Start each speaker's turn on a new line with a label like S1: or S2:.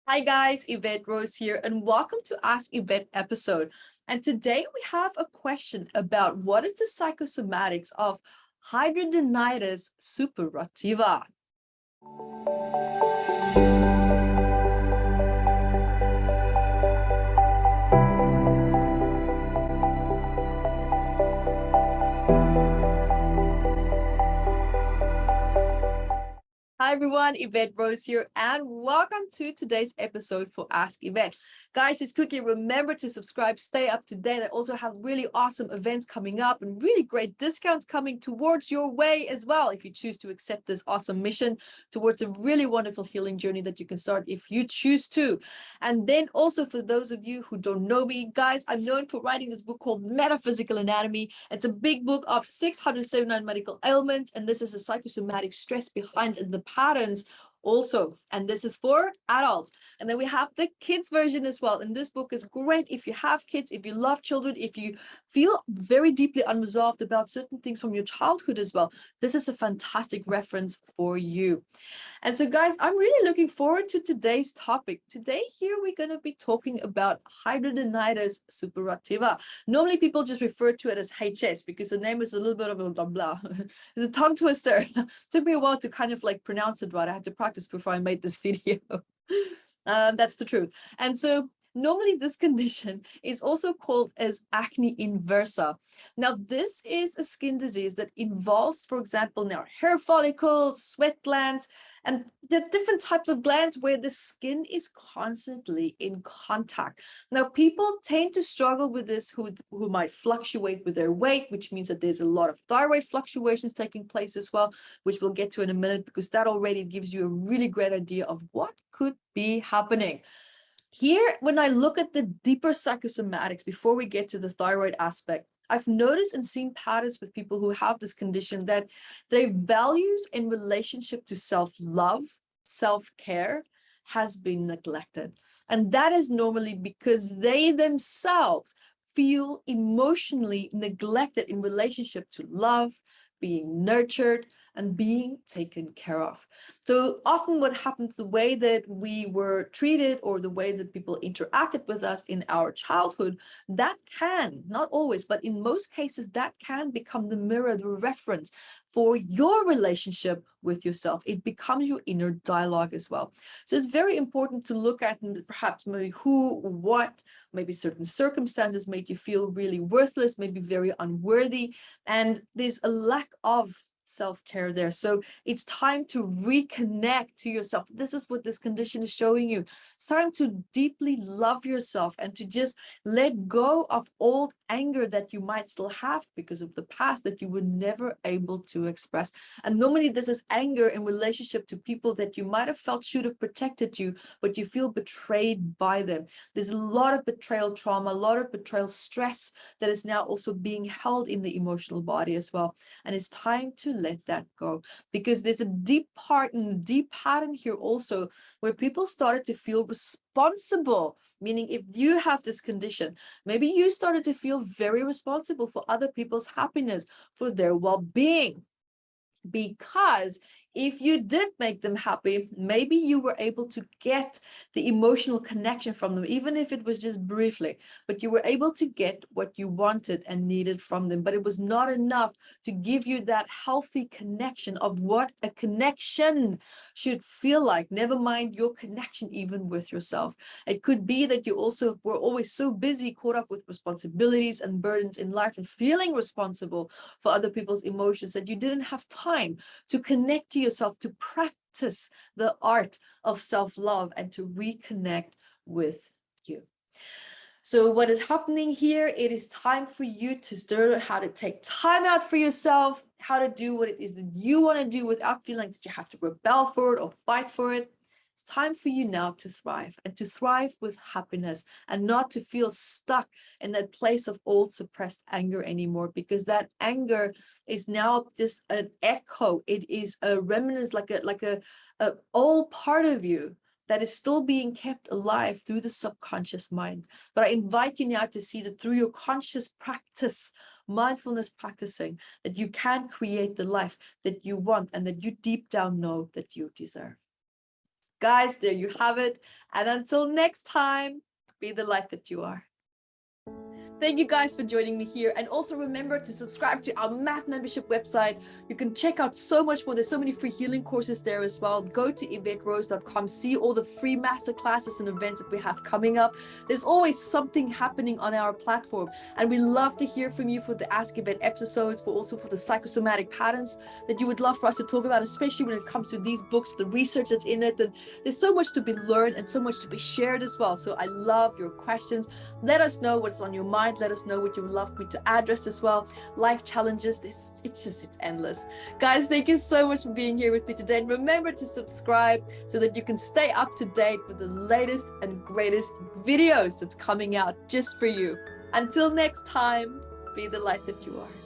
S1: Hi guys, Evette Rose here, and welcome to Ask Evette episode. And today we have a question about what is the psychosomatics of hidradenitis suppurativa. Hi everyone, Evette Rose here, and welcome to today's episode for Ask Evette. Guys, just quickly remember to subscribe, stay up to date. I also have really awesome events coming up and really great discounts coming towards your way as well if you choose to accept this awesome mission towards a really wonderful healing journey that you can start if you choose to. And then also for those of you who don't know me, guys, I'm known for writing this book called Metaphysical Anatomy. It's a big book of 679 medical ailments, and this is the psychosomatic stress behind the patterns also, and this is for adults. And then we have the kids version as well, and this book is great if you have kids, if you love children, if you feel very deeply unresolved about certain things from your childhood as well. This is a fantastic reference for you. And so guys, I'm really looking forward to today's topic. Today here we're going to be talking about hidradenitis suppurativa. Normally people just refer to it as HS because the name is a little bit of a blah blah. It's a tongue twister. Took me a while to kind of like pronounce it right. I had to practice before I made this video. That's the truth. And so normally this condition is also called as acne inversa. Now, this is a skin disease that involves, for example, now hair follicles, sweat glands, and the different types of glands where the skin is constantly in contact. Now, people tend to struggle with this who might fluctuate with their weight, which means that there's a lot of thyroid fluctuations taking place as well, which we'll get to in a minute, because that already gives you a really great idea of what could be happening. Here, when I look at the deeper psychosomatics, before we get to the thyroid aspect, I've noticed and seen patterns with people who have this condition that their values in relationship to self-love, self-care has been neglected. And that is normally because they themselves feel emotionally neglected in relationship to love, being nurtured, and being taken care of. So often what happens, the way that we were treated or the way that people interacted with us in our childhood, that can, not always, but in most cases, that can become the mirror, the reference for your relationship with yourself. It becomes your inner dialogue as well. So it's very important to look at perhaps maybe who, what, maybe certain circumstances made you feel really worthless, maybe very unworthy, and there's a lack of self-care there. So it's time to reconnect to yourself. This is what this condition is showing you. It's time to deeply love yourself and to just let go of old anger that you might still have because of the past that you were never able to express. And normally this is anger in relationship to people that you might have felt should have protected you, but you feel betrayed by them. There's a lot of betrayal trauma, a lot of betrayal stress that is now also being held in the emotional body as well. And it's time to let that go, because there's a deep part and deep pattern here also where people started to feel responsible, meaning if you have this condition, maybe you started to feel very responsible for other people's happiness, for their well-being, because if you did make them happy, maybe you were able to get the emotional connection from them, even if it was just briefly, but you were able to get what you wanted and needed from them. But it was not enough to give you that healthy connection of what a connection should feel like, never mind your connection even with yourself. It could be that you also were always so busy, caught up with responsibilities and burdens in life and feeling responsible for other people's emotions that you didn't have time to connect to yourself, to practice the art of self-love and to reconnect with you. So what is happening here? It is time for you to learn how to take time out for yourself, how to do what it is that you want to do without feeling that you have to rebel for it or fight for it. It's time for you now to thrive, and to thrive with happiness, and not to feel stuck in that place of old suppressed anger anymore, because that anger is now just an echo. It is a remnant, like a old part of you that is still being kept alive through the subconscious mind. But I invite you now to see that through your conscious practice, mindfulness practicing, that you can create the life that you want and that you deep down know that you deserve. Guys, there you have it. And until next time, be the light that you are. Thank you guys for joining me here. And also remember to subscribe to our math membership website. You can check out so much more. There's so many free healing courses there as well. Go to evetterose.com, see all the free masterclasses and events that we have coming up. There's always something happening on our platform. And we love to hear from you for the Ask Evette episodes, but also for the psychosomatic patterns that you would love for us to talk about, especially when it comes to these books, the research that's in it. And there's so much to be learned and so much to be shared as well. So I love your questions. Let us know what's on your mind. Let us know what you would love me to address as well. Life challenges, it's endless. Guys, thank you so much for being here with me today. And remember to subscribe so that you can stay up to date with the latest and greatest videos that's coming out just for you. Until next time, be the light that you are.